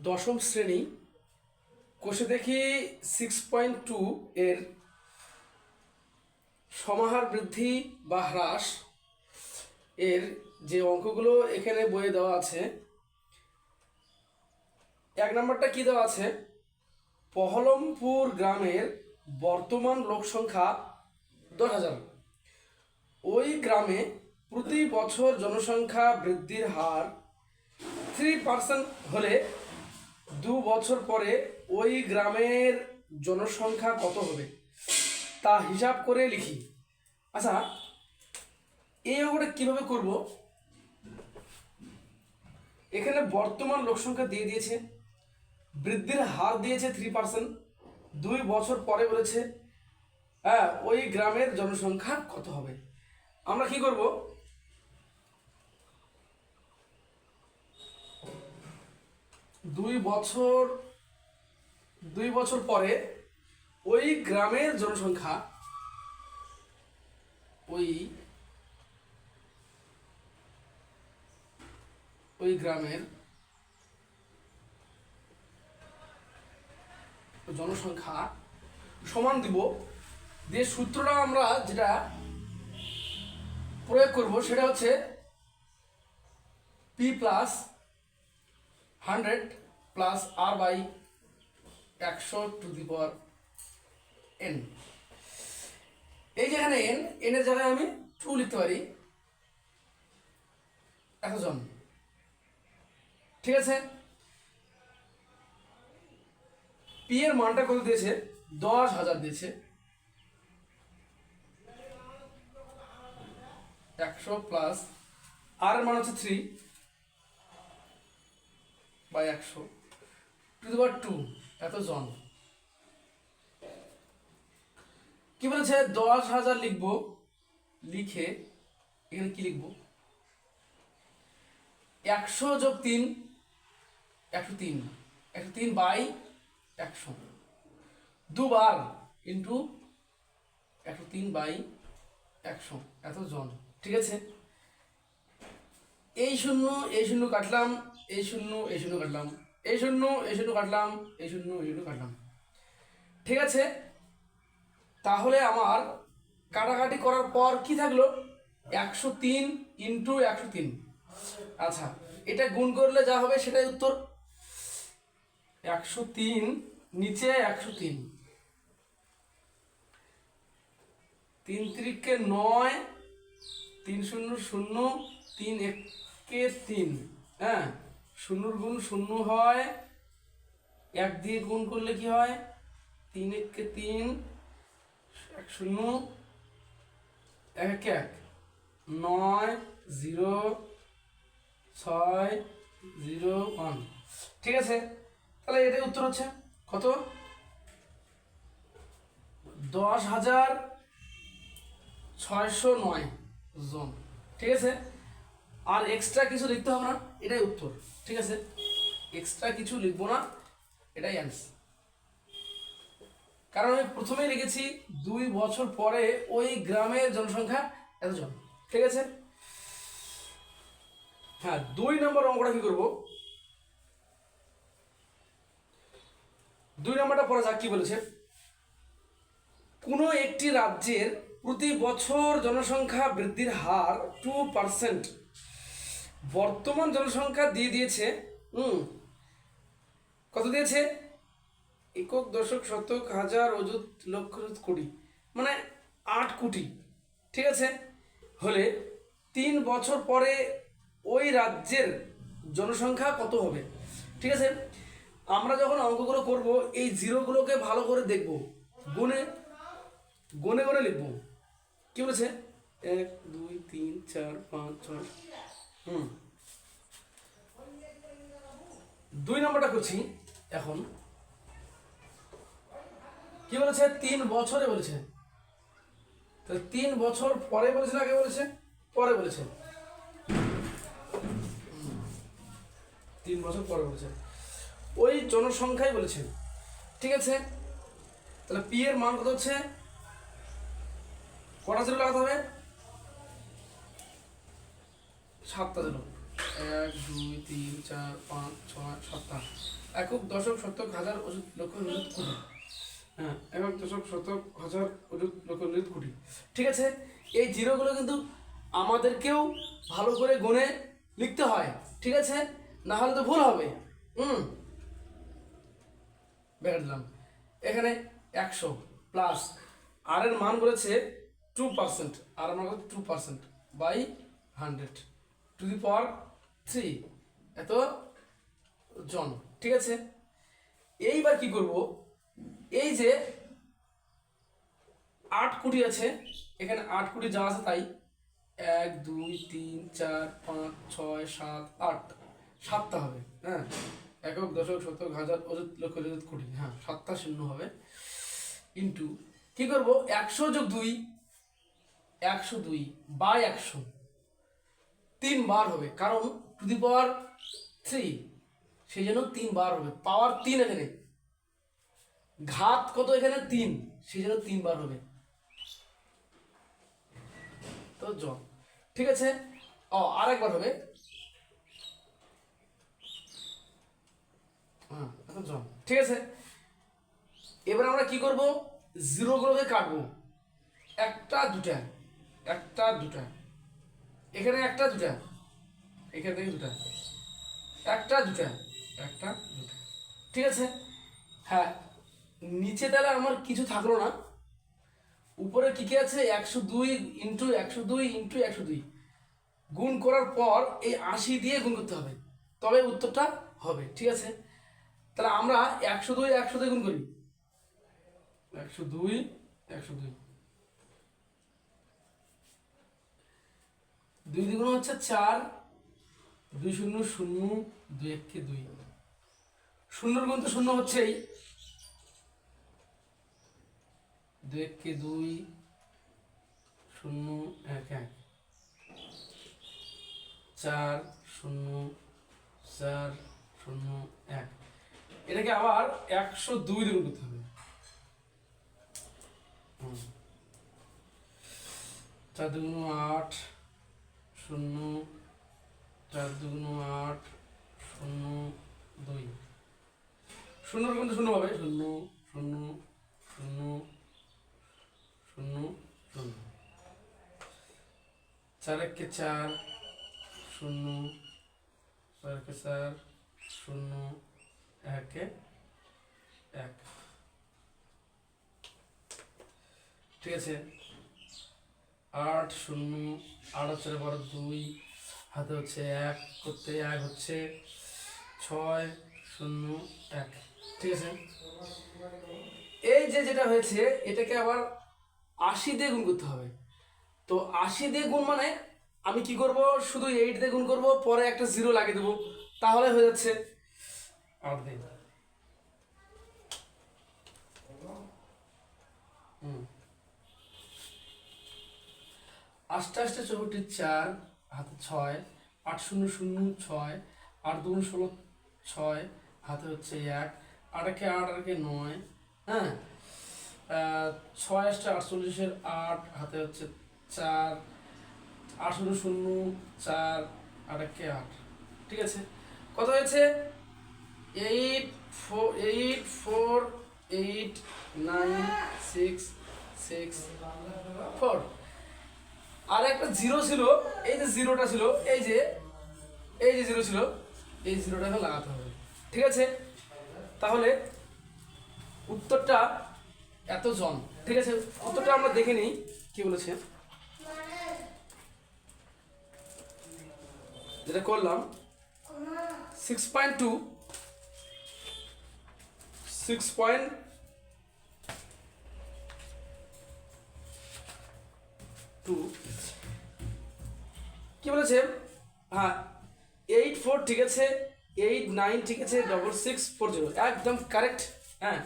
দশম শ্রেণী কোষে দেখি 6.2 এর সমাহার বৃদ্ধি বা হ্রাস এর যে অঙ্কগুলো এখানে বইয়ে দেওয়া আছে। এক নম্বরটা কি দেওয়া আছে, পহলমপুর গ্রামের বর্তমান লোকসংখ্যা 10,000। ওই গ্রামে প্রতি বছর জনসংখ্যা বৃদ্ধির হার 3% হলে 2 বছর পরে ওই গ্রামের জনসংখ্যা কত হবে তা হিসাব করে লিখি। আচ্ছা, এই অঙ্কটা কীভাবে করব? এখানে বর্তমান লোকসংখ্যা দিয়ে দিয়েছে, বৃদ্ধির হার দিয়েছে 3%, 2 বছর পরে বলেছে ওই গ্রামের জনসংখ্যা কত হবে। আমরা কি করব, দুই বছর পরে ওই গ্রামের জনসংখ্যা, ওই গ্রামের জনসংখ্যা সমান দিব দিয়ে সূত্রটা আমরা যেটা প্রয়োগ করব সেটা হচ্ছে p plus 100 plus r by 100 to the power n। এই যেখানে n এর জায়গায় আমি 2 লিখতে পারি, 100 জন। ঠিক আছে, p এর মানটা কত দিয়েছে, 10,000 দিয়েছে। 100 প্লাস r এর মান হচ্ছে 3 বাই 100 টু দি পাওয়ার 2, এত জন। কি বলেছে, 10,000 লিখবো, লিখে এখানে কি লিখবো, 100 যোগ 3 103, 103 বাই 100 দুবার ইন্টু 103 বাই 100, এত জন। ঠিক আছে, এই শূন্য কাটলাম, এই শূন্য কাটলাম, এই শূন্য কাটলাম, এই শূন্য কাটলাম। ঠিক আছে, তাহলে আমার কাটাকাটি করার পর কি থাকলো, 103 ইন্টু 103। আচ্ছা, এটা গুণ করলে যা হবে সেটাই উত্তর। 103 নিচে 103, 3 3 9, 3 0 0, 3 1 3, হ্যাঁ, শূন্যর গুণ শূন্য হয়, 1 দিয়ে গুণ করলে কি হয়, 3 1 3, 1 0 1 1 9 0 6 0 1। ঠিক আছে, তাহলে এটাই উত্তর হচ্ছে কত, 10,609 জন। ঠিক আছে, আর এক্সট্রা কিছু লিখতে হবে না, এটাই উত্তর। ঠিক আছে, এক্সট্রা কিছু লিখবো না, এটাই অ্যান্সার। কারণ আমি প্রথমেই লিখেছি 2 বছর পরে ওই গ্রামের জনসংখ্যা এতজন। ঠিক আছে, হ্যাঁ, 2 নম্বর অঙ্কটা কি করবো, 2 নম্বরটা পড়া যাক। কি বলেছে, কোনো একটি রাজ্যের প্রতি বছর জনসংখ্যা বৃদ্ধির হার 2%। বর্তমান জনসংখ্যা দিয়ে দিয়েছে, কত দিয়েছে, একক দশক শতক হাজার অযুত লক্ষ কোটি, মানে 8 কোটি। ঠিক আছে, হলে 3 বছর পরে ওই রাজ্যের জনসংখ্যা কত হবে। ঠিক আছে, আমরা যখন অঙ্কগুলো করব এই জিরোগুলোকে ভালো করে দেখব, গুনে গুনে লিখব। কি বলেছে, 1 2 3 4 5 6। 2 নম্বরটা করছি এখন। কি বলেছে, 3 বছরে বলেছে, তো 3 বছর পরে বলেছে না, আগে বলেছে, পরে বলেছে, 3 বছর পরে বলেছে, ওই জনসংখ্যাই বলেছে। ঠিক আছে, তাহলে পি এর মান কত হচ্ছে, কটা জিরো লাগাতে হবে, 7টা জিরো। 1 2 3 4 5 6 7 একক দশক শতক হাজার অযুত লক্ষ নিযুত কোটি। হ্যাঁ, একক দশক শতক হাজার অযুত লক্ষ নিযুত কোটি। ঠিক আছে, এই জিরোগুলো কিন্তু আমাদেরকেও ভালো করে গুণে লিখতে হয়। ঠিক আছে, না হলে তো ভুল হবে। বের দিলাম এখানে 100 প্লাস আর এর মান বলেছে 2%, আর এর মান 2% বাই 100 টু দি পাওয়ার 3 এত জন। ঠিক আছে, এইবার কি করব, এই যে 8 কোটি আছে, এখানে 8 কোটি যা আছে তাই 1 2 3 4 5 6 7 8 সাতটা হবে। হ্যাঁ, একক দশক শতক হাজার অযুত লক্ষ অযুত কোটি। হ্যাঁ, 7টা শূন্য হবে। ইন্টু কি করব, 100 যোগ 2 102 বাই 100 3 বার হবে, কারণ টু দি পাওয়ার 3 সেই জন্য 3 বার হবে। পাওয়ার 3 এখানে, ঘাত কত এখানে 3 সেই জন্য 3 বার হবে। তো জন। ঠিক আছে, আরেকবার হবে। হ্যাঁ, এত জন। ঠিক আছে, এবার আমরা কি করব, জিরোগুলোকে কাটবো। একটা দুটা, একটা দুটা, এখানে একটা দুটা, এখান থেকে দুটা, একটা দুটা, একটা দুটা। ঠিক আছে, হ্যাঁ, নিচে তাহলে আমার কিছু থাকলো না, উপরে কি কি আছে, 102 ইন্টু 102 ইন্টু 102 গুণ করার পর এই 80 দিয়ে গুণ করতে হবে, তবে উত্তরটা হবে। ঠিক আছে, তাহলে আমরা 102 102 গুণ করি, 102 102 2 দ্বিগুণ হচ্ছে 4, 2 শূন্য 0, 2 1 2, শূন্যর গুণ তো শূন্য হচ্ছেই, 2 1 2 0 1 1 4 0 4 0 1, এটাকে আবার 102 দিয়ে গুণ করতে হবে। 4 দুগুণ 8 0, 4 দুগুণ 8 0 2, শূন্যর কিন্তু শূন্য হবে, 0 0 0 0 0, 4 1 4 0, 4 1 4 0 1 1। ঠিক আছে, 8 0 8 4 12 2, হাতে হচ্ছে 1 করতে 1 হচ্ছে 6 0 1। ঠিক আছে, এই যে যেটা হয়েছে এটাকে আবার 80 দিয়ে গুণ করতে হবে। তো 80 দিয়ে গুণ মানে আমি কি করব, শুধু 8 দিয়ে গুণ করব, পরে একটা 0 লাগিয়ে দেবো, তাহলে হয়ে যাচ্ছে 8 দিয়ে। আস্তে আস্তে 64 4, হাতে 6, 8 0 0 6, 8 2 16 6, হাতে হচ্ছে 1, 8 একে 8 আর একে 9। হ্যাঁ, 6 8 48 8, হাতে হচ্ছে 4, 8 0 0 4, 8 একে 8। ঠিক আছে, কত হয়েছে, 8 4 8 4 8 9 6 6 4। আর একটা 0 ছিল, এই যে জিরোটা ছিল, এই যে 0 ছিল, এই জিরোটাকে লাগাতে হবে। ঠিক আছে, তাহলে উত্তরটা এত জন। ঠিক আছে, উত্তরটা আমরা দেখে নিই কি বলেছে। যেটা করলাম 6.2 কি বলেছে, হ্যাঁ 8 4 ঠিক আছে, 8 9 ঠিক আছে, 6 6 4 0 একদম কারেক্ট। হ্যাঁ,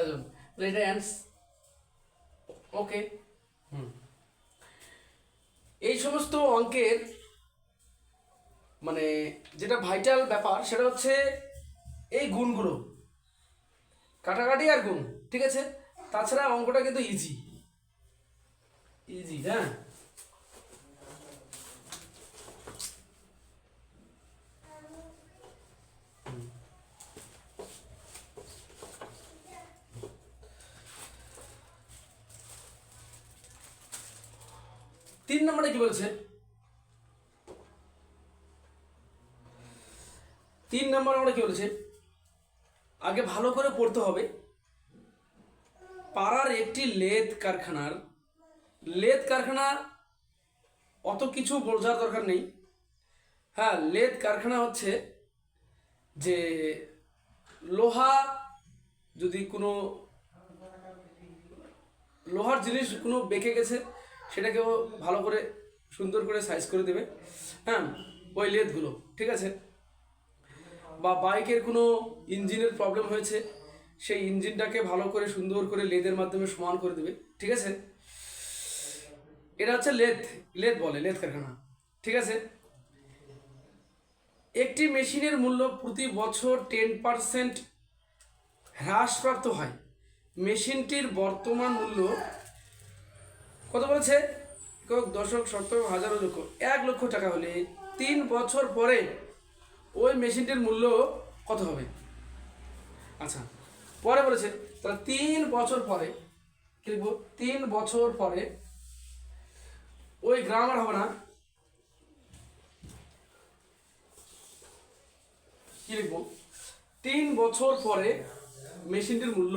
একদম এটা অ্যান্সার। ওকে, এই সমস্ত অঙ্কের মানে যেটা ভাইটাল ব্যাপার সেটা হচ্ছে এই গুণগুলো, কাটাকাটি আর গুণ। ঠিক আছে, তাছাড়া অঙ্কটা কিন্তু ইজি। হ্যাঁ, তিন নম্বরে কি বলেছে, তিন নম্বর আমরা কি বলেছে, আগে ভালো করে পড়তে হবে। পাড়ার একটি লেদ কারখানা অত কিছু বোঝার দরকার নেই। হ্যাঁ, লেদ কারখানা হচ্ছে যে লোহা, যদি কোনো লোহার জিনিস কোনো বেঁকে গেছে সেটাকেও ভালো করে সুন্দর করে সাইজ করে দেবে। হ্যাঁ, ওই লেদগুলো, ঠিক আছে। বা বাইকের কোনো ইঞ্জিনের প্রবলেম হয়েছে, সেই ইঞ্জিনটাকে ভালো করে সুন্দর করে লেদের মাধ্যমে সমান করে দেবে, ঠিক আছে। এটা হচ্ছে লেদ বলে, লেদ কারখানা, ঠিক আছে। একটি মেশিনের মূল্য প্রতি বছর 10% হ্রাসপ্রাপ্ত হয়। মেশিনটির বর্তমান মূল্য কত বলেছে, দশক, শতক, হাজার, লক্ষ, 1 লক্ষ টাকা হলে 3 বছর পরে ওই মেশিনটির মূল্য কত হবে? আচ্ছা, পরে বলেছে তাহলে 3 বছর পরে কি লিখবো, 3 বছর পরে, ওই গ্রামার হবে না, কি লিখবো, 3 বছর পরে মেশিনটির মূল্য,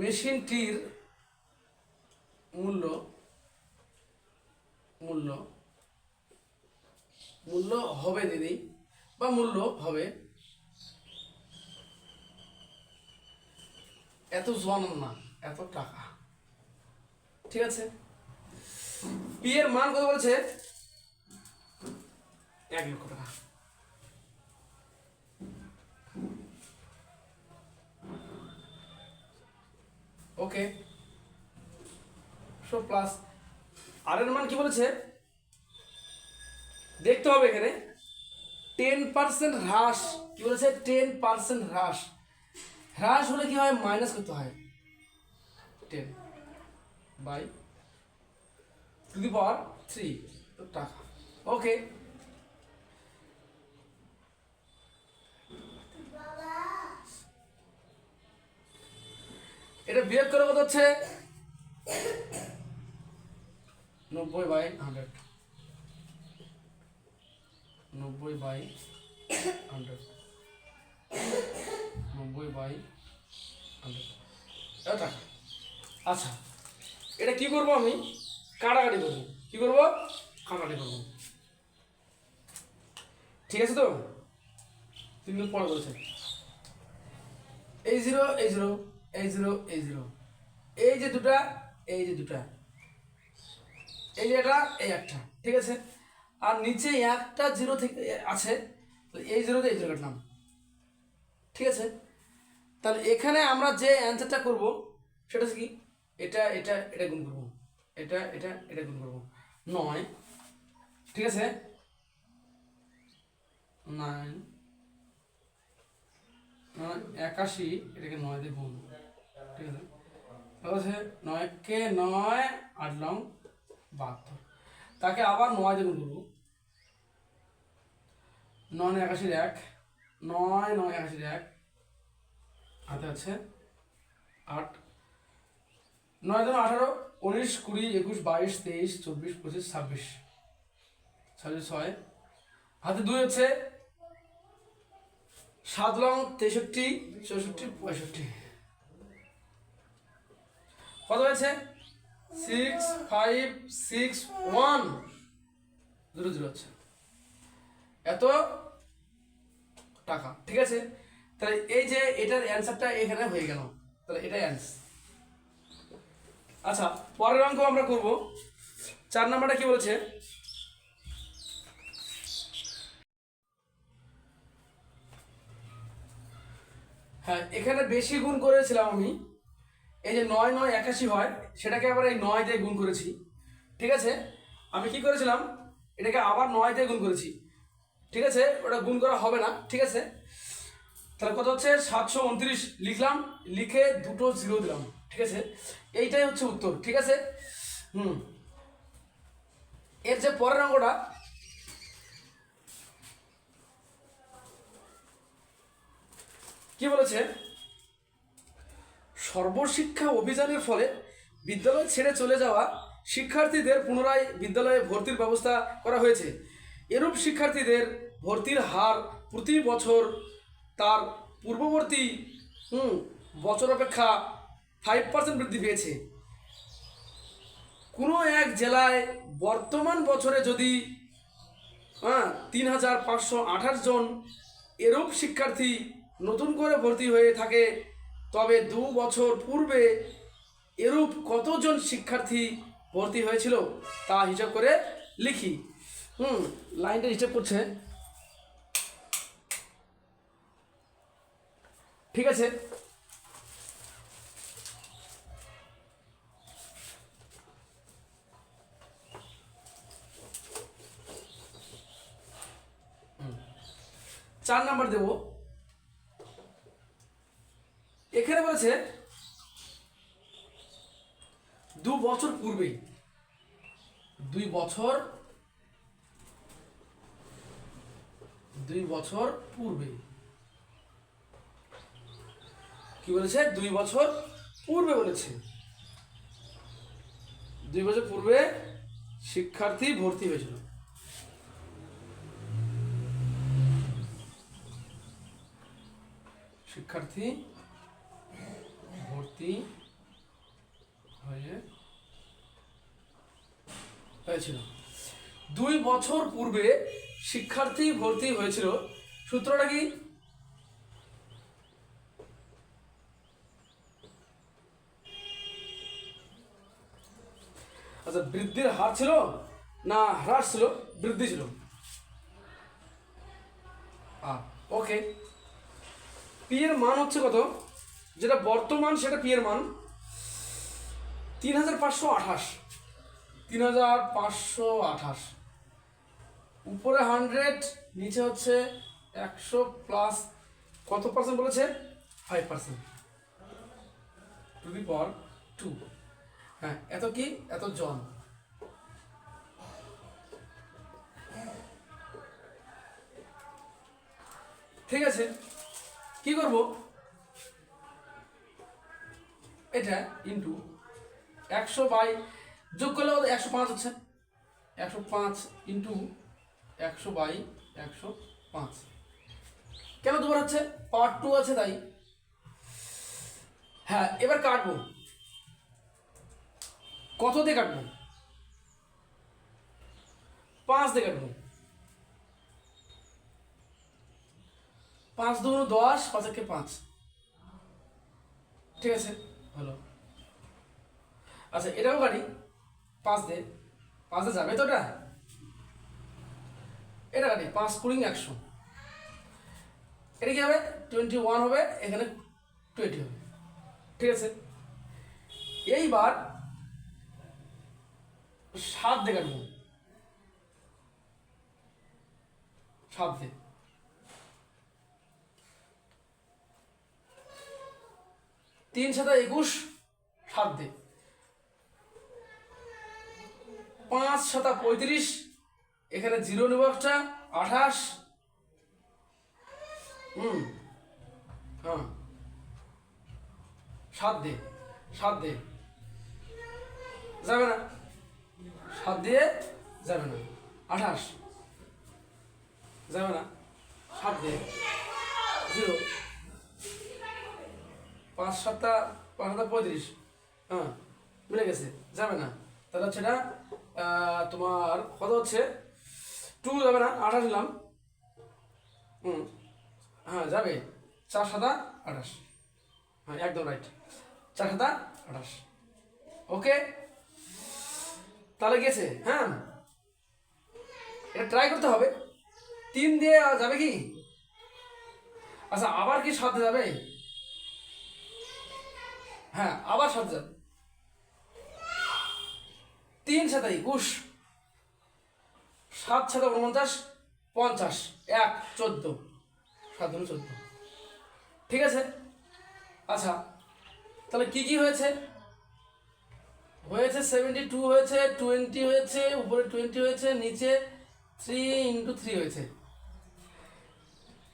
মেশিনটির মূল্য মূল্য মূল্য হবে দিদি, বা মূল্য হবে এত জন না, এত টাকা, ঠিক আছে। পি এর মান কত বলেছে, 1 লক্ষ টাকা। ওকে, সো প্লাস আর এর মান কি বলেছে দেখতে হবে এখানে, 10% হ্রাস, কি বলেছে, 10% হ্রাস। হ্রাস হলে কি হয়, মাইনাস করতে হয় 10/3 টাকা। ওকে, এটা বিয়োগ করে কত হচ্ছে, 90/100, 90/100, 90/100 টাকা। আচ্ছা, এটা কি করব, আমি কাটাকাটি করবো, কি করব, কাটাকাটি করবো, ঠিক আছে। তো 3 মিনিট পরে বলেছে, এই জিরো, এই জিরো, এই জিরো, এই জিরো, এই যে দুটা, এই যে দুটা, এই যে এটা, এই একটা, ঠিক আছে। আর নিচে একটা জিরো থেকে আছে, এই জিরোতে এই জিরো কাটলাম, ঠিক আছে। তাহলে এখানে আমরা যে অ্যান্সারটা করব সেটা হচ্ছে কি, এটা এটা এটা গুণ করবো, এটা এটা এটা গুণ করবো, 9, ঠিক আছে, 9 81, এটাকে 9 দিয়ে গুণ, ঠিক আছে। তাহলে হচ্ছে 9কে 9, 8 লং 72, তাকে আবার 9 দিয়ে গুণ করবো, 9 81 1, 9 9 81 1, হাতে আছে 8, 9 2 18, 19 20 21 22 23 24 25 26, 6 হাতে 2 হচ্ছে, 7 লং 63 64 65, কত হয়েছে, 6 5 6 1 0 0 হচ্ছে এত টাকা, ঠিক আছে। তাহলে এই যে এটার অ্যান্সারটা এখানে হয়ে গেল, তাহলে এটাই অ্যান্সার। আচ্ছা, পরের অঙ্ক আমরা করব। 4 নাম্বারটা কি বলেছে, হ্যাঁ এখানে বেশি গুণ করেছিলাম আমি, এই যে 9 9 81 হয়, সেটাকে আবার এই 9 দিয়ে গুণ করেছি, ঠিক আছে। আমি কি করেছিলাম, এটাকে আবার 9 দিয়ে গুণ করেছি, ঠিক আছে, ওটা গুণ করা হবে না, ঠিক আছে। তাহলে কত হচ্ছে, 729 লিখলাম, লিখে দুটো জিরো দিলাম, ঠিক আছে। এইটাই হচ্ছে উত্তর, ঠিক আছে। এর যে পরের অঙ্কটা, কি বলেছে, সর্বশিক্ষা অভিযানের ফলে বিদ্যালয় ছেড়ে চলে যাওয়া শিক্ষার্থীদের পুনরায় বিদ্যালয়ে ভর্তির ব্যবস্থা করা হয়েছে। এরূপ শিক্ষার্থীদের ভর্তির হার প্রতি বছর তার পূর্ববর্তী বছর অপেক্ষা 5% বৃদ্ধি পেয়েছে। কোনো এক জেলায় বর্তমান বছরে যদি 3,528 জন এরূপ শিক্ষার্থী নতুন করে ভর্তি হয়ে থাকে, তবে 2 বছর পূর্বে এরূপ কতজন শিক্ষার্থী ভর্তি হয়েছিল তা হিসাব করে লিখি। লাইনটা হিসাব করছে, ঠিক আছে। চার নাম্বার দেব। এখানে বলেছে 2 বছর পূর্বে, 2 বছর পূর্বে কি বলেছে? 2 বছর পূর্বে বলেছে 2 বছর পূর্বে শিক্ষার্থী ভর্তি হয়েছিল। শিক্ষার্থী ভর্তি হয়েছিল 2 বছর পূর্বে শিক্ষার্থী ভর্তি হয়েছিল। সূত্রটা কি? আচ্ছা, বৃদ্ধির হার ছিল না হ্রাস ছিল? বৃদ্ধি ছিল। ওকে, পি এর মান হচ্ছে কত? যেটা বর্তমান সেটা পি এর মান 3,528। 3,528 উপরে 100, নিচে হচ্ছে 100 প্লাস কত পার্সেন্ট বলেছে? 5% টু দি পাওয়ার 2। হ্যাঁ, এত কি? এত জন। ঠিক আছে, কি করব? এটা ইন্টু 100 বাই, যোগ করলে 105 হচ্ছে। 105 ইন্টু 100 বাই 105। কেন দুবার হচ্ছে? পাওয়ার 2 আছে তাই। হ্যাঁ, এবার কাটবো। কত দিয়ে কাটবো? 5 দিয়ে কাটবো। 5 2 10, 5 একে 5। ঠিক আছে, হলো। আচ্ছা, এটাও কাটি 5 দিয়ে। 5 দিয়ে যাবে তো এটা কাটি 5 কুড়ি 100। এটা কি হবে? 21 হবে, এখানে 20 হবে। ঠিক আছে, এইবার 7 দিয়ে কাটবো। 7 দিয়ে 3 7 21, 7 দিয়ে 5 7 35, এখানে 0 নেব একটা, 28। হ্যাঁ, 7 দিয়ে যাবে না, 7 দিয়ে যাবে না। 28 যাবে না, 7 দিয়ে 0। 5 7 35, হ্যাঁ মিলে গেছে, যাবে না। তাহলে হচ্ছে এটা তোমার কত হচ্ছে? 2 যাবে না, 28 নিলাম। হ্যাঁ যাবে, 4 7 28। হ্যাঁ একদম রাইট, 4 7 28। ওকে, তাহলে গেছে। হ্যাঁ, এটা ট্রাই করতে হবে। 3 দিয়ে যাবে কি? আচ্ছা, আবার কি 7 যাবে? হ্যাঁ, আবার 7 যাবে। 3 7 21, 7 7 49, 50, 1 14, 7 14। ঠিক আছে। আচ্ছা, তাহলে কি কি হয়েছে? 72 হয়েছে, 20 হয়েছে, উপরে 20 হয়েছে, নিচে 3 × 3 হয়েছে।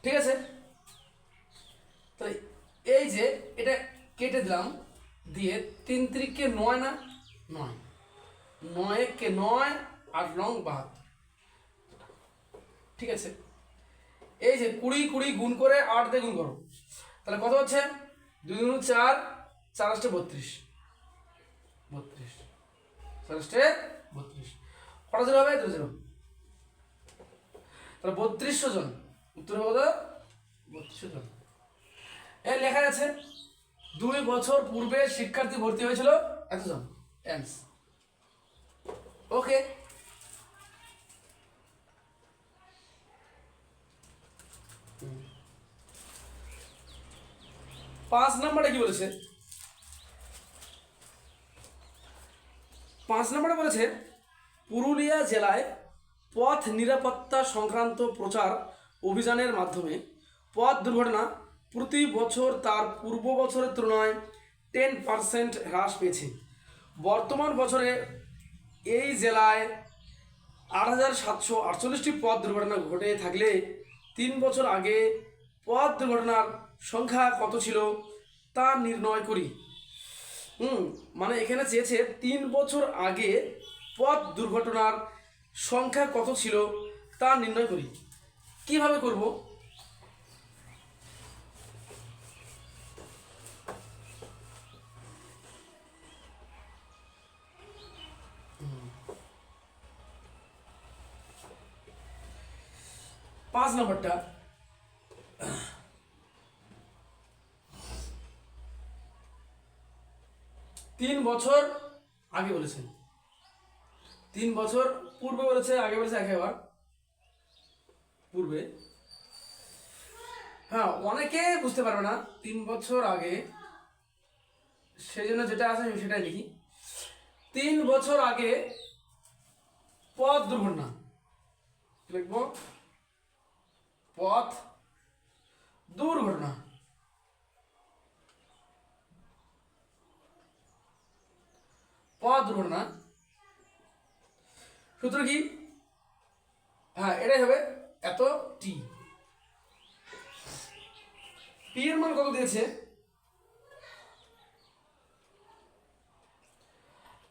ঠিক আছে, তাহলে এই যে এটা কেটে দিলাম, দিয়ে 3 3 9 না, 9, 9 কে 9, 8 লং 72। ঠিক আছে, এই যে 20 20 গুণ করে 8 দিয়ে গুণ করো, তাহলে কত হচ্ছে? 2 2 4, 4 8 32, 32, 4 8 32, কটা জিরো হবে? 2 0, তাহলে 3200 জন, উত্তর হবে 3200 জন। এই লেখা আছে 2 বছর পূর্বে শিক্ষার্থী ভর্তি হয়েছিল এতজন, এন্স। ওকে, পাঁচ নম্বরে কি বলেছে? 5 নম্বরে বলেছে পুরুলিয়া জেলায় পথ নিরাপত্তা সংক্রান্ত প্রচার অভিযানের মাধ্যমে পথ দুর্ঘটনা প্রতি বছর তার পূর্ব বছরের তুলনায় 10% হ্রাস পেয়েছে। বর্তমান বছরে এই জেলায় 8748টি পথ দুর্ঘটনা ঘটে থাকলে 3 বছর আগে পথ দুর্ঘটনার সংখ্যা কত ছিল তা নির্ণয় করি। মানে এখানে চেয়েছে 3 বছর আগে পথ দুর্ঘটনার সংখ্যা কত ছিল তা নির্ণয় করি। কিভাবে করব? পাঁচ নম্বরটা, 3 বছর আগে বলেছেন, 3 বছর পূর্বে বলেছে, আগে বলেছে একেবার পূর্বে। হ্যাঁ, অনেকে বুঝতে পারবে না 3 বছর আগে, সেই জন্য যেটা আছে আমি সেটাই লিখি। 3 বছর আগে পথ দুর্ঘটনা লিখব, পথ দুর্ঘটনা। পথ দুর্ঘটনা সূত্র কি? হ্যাঁ, এটাই হবে এত টি। পি এর মান কত দিয়েছে?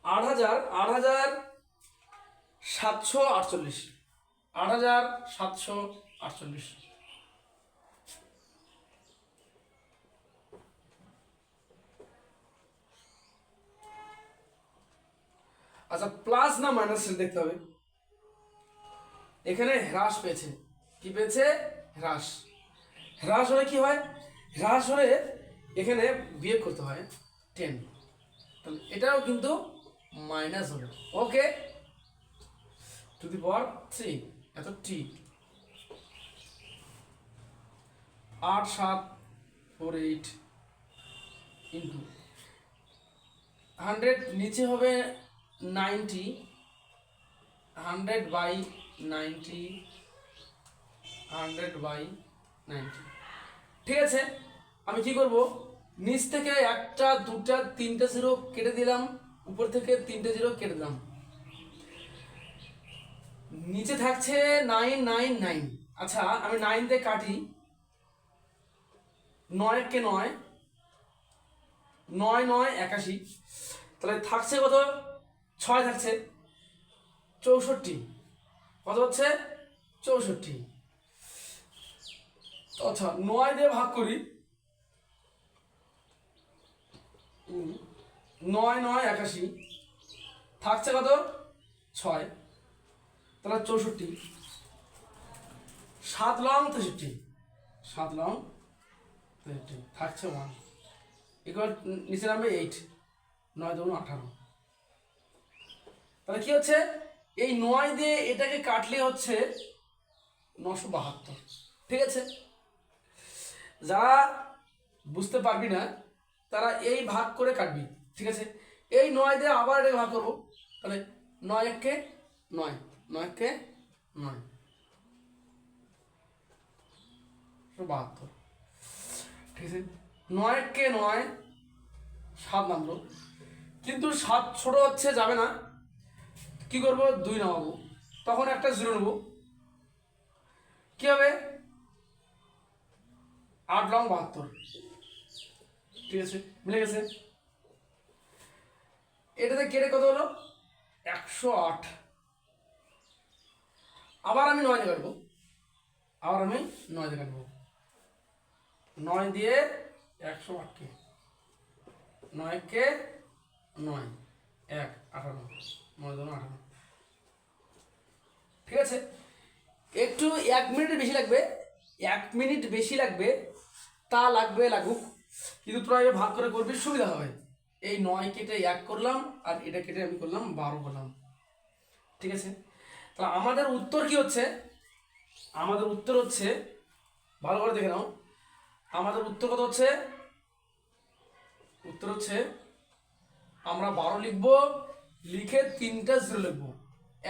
8748, 8748। আচ্ছা, প্লাস না মাইনাস দেখতে হবে। এখানে হ্রাস পেয়েছে, কি পেয়েছে? হ্রাস। হ্রাস হলে কি হয়? হ্রাস হলে এখানে বিয়োগ করতে হয় 10, তাহলে এটাও কিন্তু মাইনাস হবে। ওকে, টু দি পাওয়ার 3 এত টি। 8748 ইন্টু 100, নিচে হবে 90, 100/90, 100/90। ঠিক আছে, আমি কি করব? নিচ থেকে 1টা 2টা 3টে জিরো কেটে দিলাম, উপর থেকে 3টে জিরো কেটে দিলাম, নিচে থাকছে 999। আচ্ছা, আমি 9 দিয়ে কাটি, 9 কে 9, 9 9 81, তাহলে থাকছে কত? 6 থাকছে 64। কত হচ্ছে? 64। আচ্ছা, 9 দিয়ে ভাগ করি, 9 9 81, থাকছে কত? 6, তাহলে 64। 7 লং 63, 7 লং 63, থাকছে 1, ইকুয়াল নিচে নামবে 8, 9 2 18। তাহলে কি হচ্ছে? এই 9 দিয়ে এটাকে কাটলে হচ্ছে 972। ঠিক আছে, যারা বুঝতে পারবি না তারা এই ভাগ করে কাটবি। ঠিক আছে, এই 9 দিয়ে আবার এটাকে ভাগ করবো, তাহলে 9 1 কে 9, 9 1 কে 9, 72। ঠিক আছে, 9 1 কে 9, 7 নামলো, কিন্তু 7 ছোট হচ্ছে, যাবে না। কি করব? 2 নামাবো, তখন একটা জিরো নেবো, কি হবে? 8 লং 72। ঠিক ঠিক আছে, মিলে গেছে। এটাতে কেটে কত হলো? 108। আবার আমি 9 দিয়ে কাটবো, আবার আমি 9 দিয়ে কাটবো। 9 দিয়ে 108কে, 9কে 9, 1 18, 9 2 18। ঠিক আছে, একটু 1 মিনিট বেশি লাগবে, 1 মিনিট বেশি লাগবে, তা লাগবে লাগুক, কিন্তু তোরা এটা ভাগ করে করবি, সুবিধা হবে। এই 9 কেটে 1 করলাম, আর এটা কেটে আমি করলাম 12 করলাম। ঠিক আছে, তাহলে আমাদের উত্তর কি হচ্ছে? আমাদের উত্তর হচ্ছে, ভালো করে দেখে নাও, আমাদের উত্তর কত হচ্ছে? উত্তর হচ্ছে আমরা 12 লিখবো, লিখে 3টা 0 লিখবো,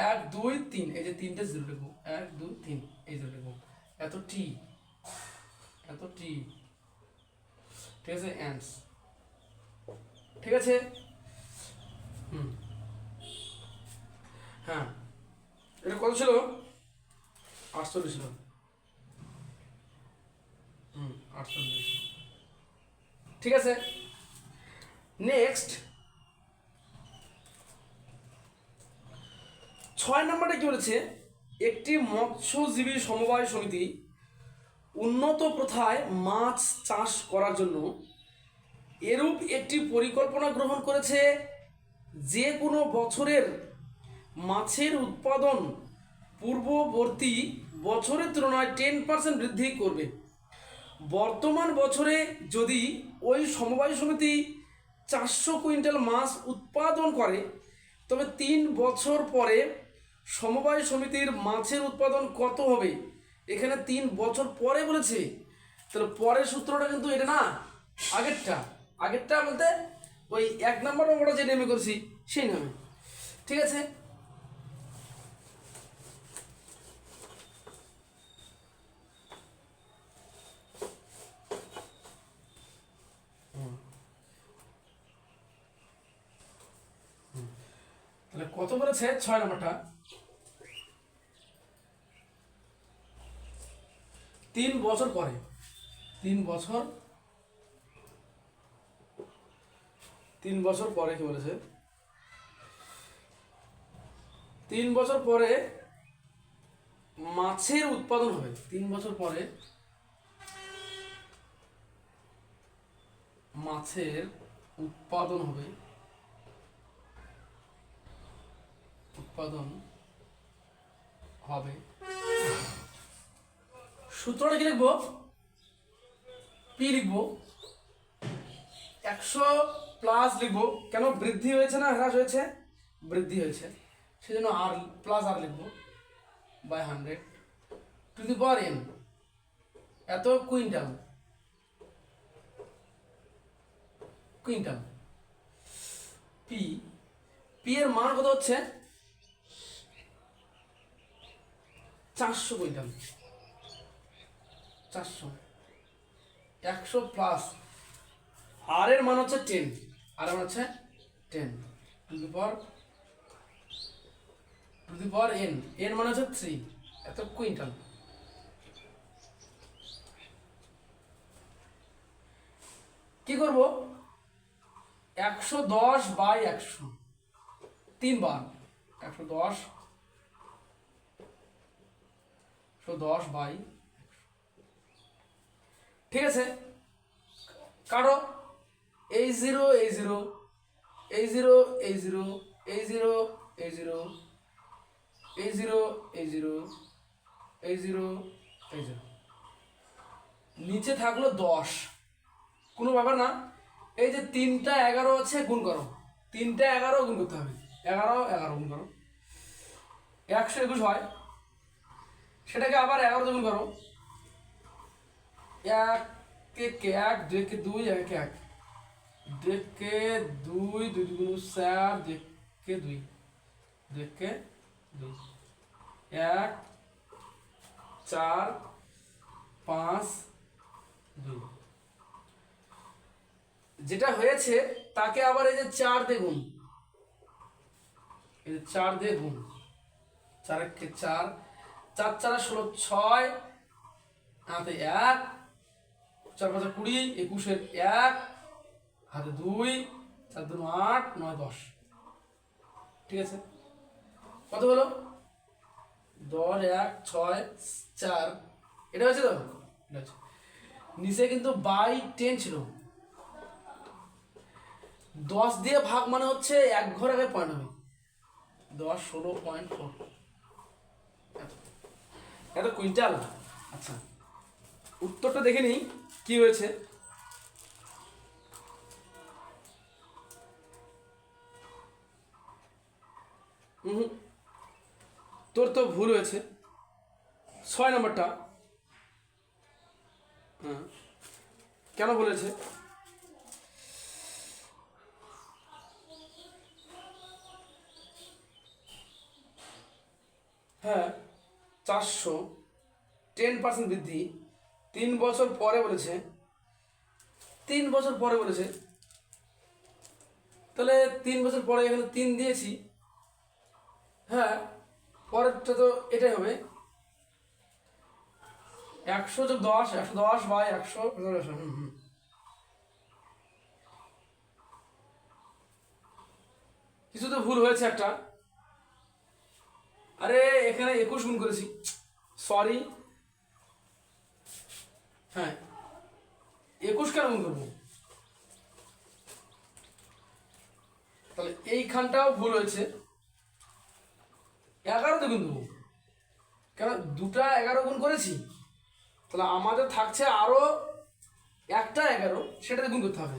1 2 3, এই যে 3টে 0 লিখবো, 1 2 3, এই 0 লিখবো, এত টি, এত টি। ঠিক আছে, অ্যান্স। ঠিক আছে, হ্যাঁ, এটা কত ছিল? 48 ছিল। 48। ঠিক আছে, নেক্সট 6 নম্বরটা কি বলেছে? একটি মৎস্যজীবী সমবায় সমিতি উন্নত প্রথায় মাছ চাষ করার জন্য এরূপ একটি পরিকল্পনা গ্রহণ করেছে, যে কোনো বছরের মাছের উৎপাদন পূর্ববর্তী বছরের তুলনায় 10% বৃদ্ধি করবে। বর্তমান বছরে যদি ওই সমবায় সমিতি 400 কুইন্টাল মাছ উৎপাদন করে, তবে 3 বছর পরে সমবায় সমিতির মাছের উৎপাদন কত হবে? এখানে 3 বছর পরে বলেছে, তাহলে পরের সূত্রটা কিন্তু এটা না, আগেরটা। আগেরটা বলতে ওই 1 নম্বর অঙ্কটা যে নেমে করছি সেই নামে। ঠিক আছে, তাহলে কত বলেছে? 6 নম্বরটা 3 বছর পরে, 3 বছর, 3 বছর পরে কি বলেছে? 3 বছর পরে মাছের উৎপাদন হবে, 3 বছর পরে মাছের উৎপাদন হবে, উৎপাদন হবে। সূত্রটা কি লিখবো? পি লিখবো, 100 প্লাস লিখবো, কেন? বৃদ্ধি হয়েছে না হ্রাস হয়েছে? বৃদ্ধি হয়েছে, সেজন্য আর প্লাস আর লিখবো, by 100 to the power n, এত কুইন্টাল, কুইন্টাল। পি, পি এর মান কত হচ্ছে? 400 কুইন্টাল, 400, 100 প্লাস আর এর মান হচ্ছে 10, আর এর মান হচ্ছে 10 টু দি পাওয়ার n, এর মান হচ্ছে 3, এত কুইন্টাল। কি করব? 110 বাই 100, 3 বার, 110, 110 বাই, ঠিক আছে, কাটো, এই 0 এই 0, এই 0 এই 0, এই 0 এই 0, এই 0 এই 0, এই 0 এই 0, নিচে থাকলো 10, কোনো ব্যাপার না। এই যে 3টা 11 আছে, গুণ করো, 3টা 11 গুণ করতে হবে, 11 11 গুণ করো, 121 হয়, সেটাকে আবার 11 গুণ করো, 1 কে 1, 2 কে 2, 1 কে 1, 2 কে 2, 2 গুণ 4, 2 কে 2, 2 কে 2, 1 4 5 2, যেটা হয়েছে তাকে আবার এই যে 4 দিয়ে গুণ, এই যে 4 দিয়ে গুণ, 4 কে 4, 4 4 16, 6 হাতে 1, 4 5 20, 21 এর 1, হাতে 2, 4 2 8, 9 10। ঠিক আছে, কত হলো? 10 1 6 4, এটা হয়েছে তো? এটা হচ্ছে। নিচে কিন্তু বাই 10 ছিল, 10 দিয়ে ভাগ মানে হচ্ছে এক ঘর আগে পয়েন্ট হবে, 10 16.4, এত কুইন্টাল। আচ্ছা, উত্তরটা দেখে নিই কি হয়েছে। তোর তো ভুল হয়েছে, 6 নম্বরটা। হ্যাঁ, কেন বলেছে? হ্যাঁ, 400 10% বৃদ্ধি 3 বছর পরে বলেছে, 3 বছর পরে বলেছে, তাহলে 3 বছর পরে এখানে 3 দিয়েছি। হ্যাঁ, পরেরটা তো এটাই হবে, 100 যোগ 10, 110 বাই 100। কিছু তো ভুল হয়েছে একটা, আরে এখানে 21 গুণ করেছি, সরি। হ্যাঁ, 21 কেন গুণ করবো? তাহলে এইখানটাও ভুল হয়েছে, 11 গুণ দেবো, কেন? দুটা 11 গুণ করেছি, তাহলে আমাদের থাকছে আরো একটা 11, সেটাতে গুণ করতে হবে।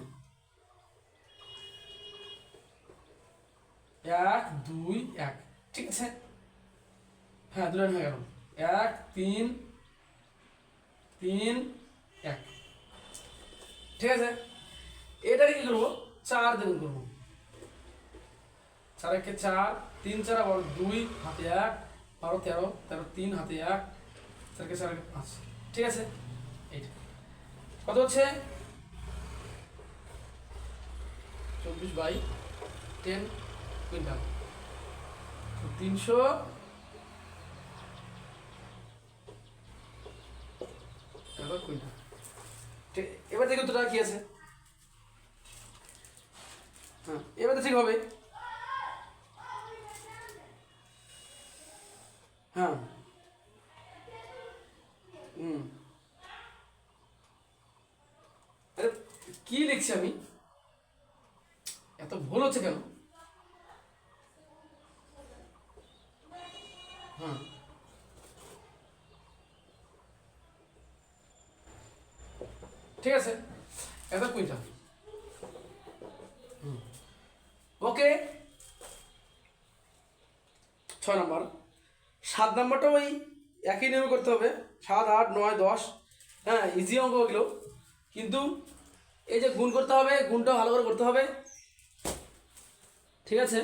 1 2 1, ঠিক আছে। হ্যাঁ, 2 হয়ে গেল, 1 3 3 1, ঠিক আছে। এটাকে কি করবো? 4 দিয়ে গুণ করবো, 4 একে 4, 3 4 আবার 2 হাতে 1, 12 13 13 3 হাতে 1, 4 কে 4 5, ঠিক আছে। এইটা কত হচ্ছে? 24 বাই 10 কুইন্টাল, 300 কুইন্টাল। ঠিক, এবার দেখুন তোটা কি আছে। হ্যাঁ, এবার তো ঠিক হবে। হ্যাঁ, হুম, আরে কি লিখছি আমি, এত ভুল হচ্ছে কেন? হ্যাঁ, ঠিক আছে, এত কুইন্টাল। ওকে, 6 নম্বর। 7 নম্বরটা ওই একই নিয়মে করতে হবে, 7 8 9 10। হ্যাঁ, ইজি অঙ্ক ওগুলো, কিন্তু এই যে গুণ করতে হবে, গুণটা ভালো করে করতে হবে, ঠিক আছে।